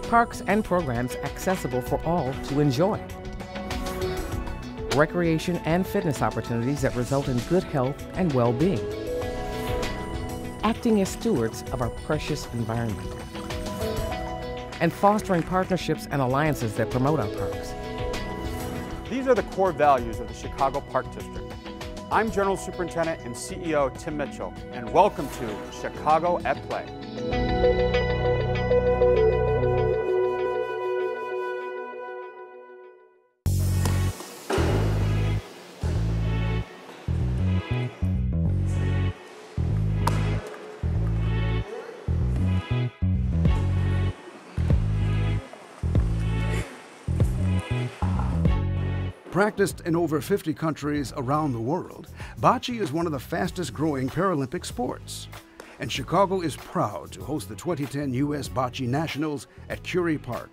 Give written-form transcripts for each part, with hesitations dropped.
Parks and programs accessible for all to enjoy. Recreation and fitness opportunities that result in good health and well-being. Acting as stewards of our precious environment. And fostering partnerships and alliances that promote our parks. These are the core values of the Chicago Park District. I'm General Superintendent and CEO Tim Mitchell, and welcome to Chicago at Play. Practiced in over 50 countries around the world, bocce is one of the fastest growing Paralympic sports. And Chicago is proud to host the 2010 U.S. Boccia Nationals at Curie Park.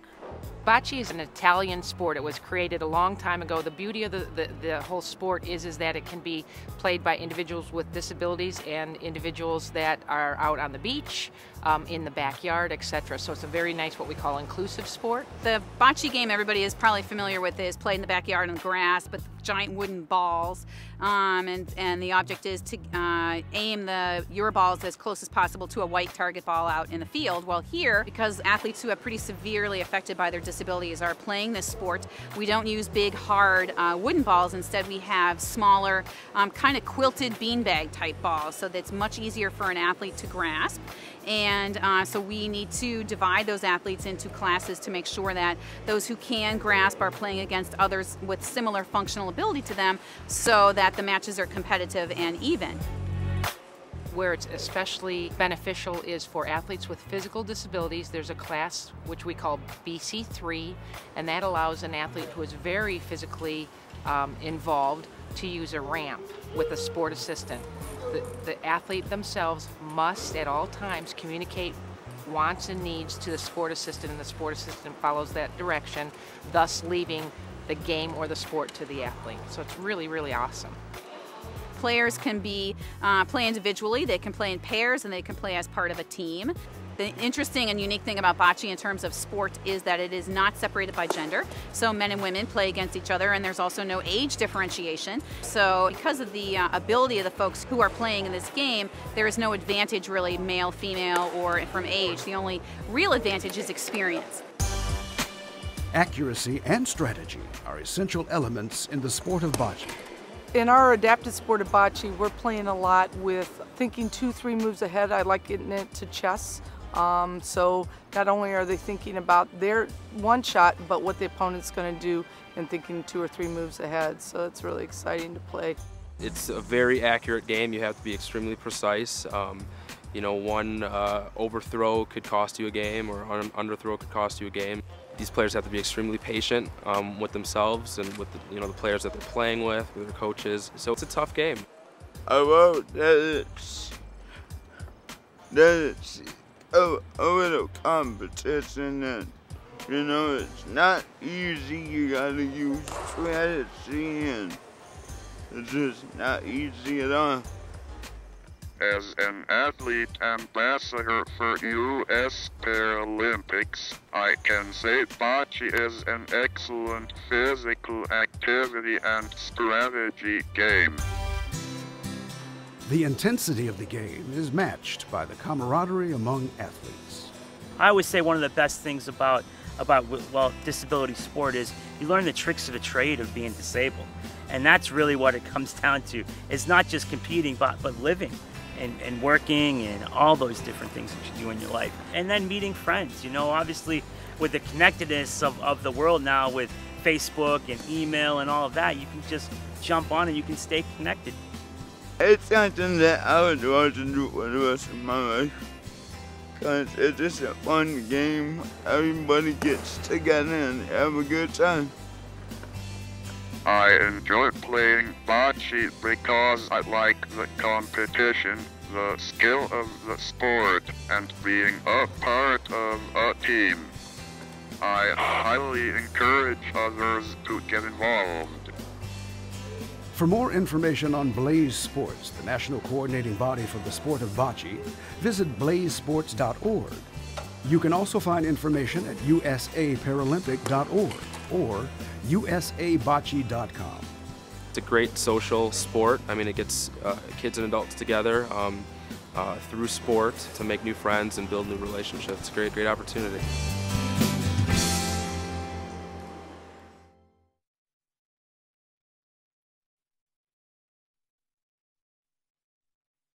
Bocce is an Italian sport. It was created a long time ago. The beauty of the whole sport is that it can be played by individuals with disabilities and individuals that are out on the beach, in the backyard, etc. So it's a very nice, what we call inclusive sport. The bocce game everybody is probably familiar with is played in the backyard on the grass, but giant wooden balls. And the object is to aim your balls as close as possible to a white target ball out in the field. Well, here, because athletes who are pretty severely affected by their disabilities are playing this sport, we don't use big, hard wooden balls. Instead, we have smaller, kind of quilted beanbag type balls, so that's much easier for an athlete to grasp. And so we need to divide those athletes into classes to make sure that those who can grasp are playing against others with similar functional ability to them, so that the matches are competitive and even. Where it's especially beneficial is for athletes with physical disabilities. There's a class which we call BC3, and that allows an athlete who is very physically involved to use a ramp with a sport assistant. The athlete themselves must at all times communicate wants and needs to the sport assistant, and the sport assistant follows that direction, thus leaving the game or the sport to the athlete. So it's really, really awesome. Players can play individually, they can play in pairs, and they can play as part of a team. The interesting and unique thing about bocce in terms of sport is that it is not separated by gender. So men and women play against each other, and there's also no age differentiation. So because of the ability of the folks who are playing in this game, there is no advantage really male, female, or from age. The only real advantage is experience. Accuracy and strategy are essential elements in the sport of bocce. In our adapted sport of bocce, we're playing a lot with thinking 2-3 moves ahead. I like getting it to chess. So not only are they thinking about their one shot, but what the opponent's going to do and thinking 2 or 3 moves ahead. So it's really exciting to play. It's a very accurate game. You have to be extremely precise. You know, one overthrow could cost you a game, or an underthrow could cost you a game. These players have to be extremely patient with themselves and with the players that they're playing with their coaches. So it's a tough game. I wrote that it's a little competition, and you know it's not easy. You gotta use strategy, and it's just not easy at all. As an athlete ambassador for U.S. Paralympics, I can say bocce is an excellent physical activity and strategy game. The intensity of the game is matched by the camaraderie among athletes. I always say one of the best things about disability sport is you learn the tricks of the trade of being disabled. And that's really what it comes down to. It's not just competing, but living and working and all those different things that you do in your life. And then meeting friends, you know, obviously with the connectedness of the world now with Facebook and email and all of that, you can just jump on and you can stay connected. It's something that I would want to do for the rest of my life, because it's just a fun game. Everybody gets together and have a good time. I enjoy playing bocce because I like the competition, the skill of the sport, and being a part of a team. I highly encourage others to get involved. For more information on Blaze Sports, the national coordinating body for the sport of bocce, visit blazesports.org. You can also find information at usaparalympic.org or usabocce.com. It's a great social sport. I mean, it gets kids and adults together through sport to make new friends and build new relationships. It's a great opportunity.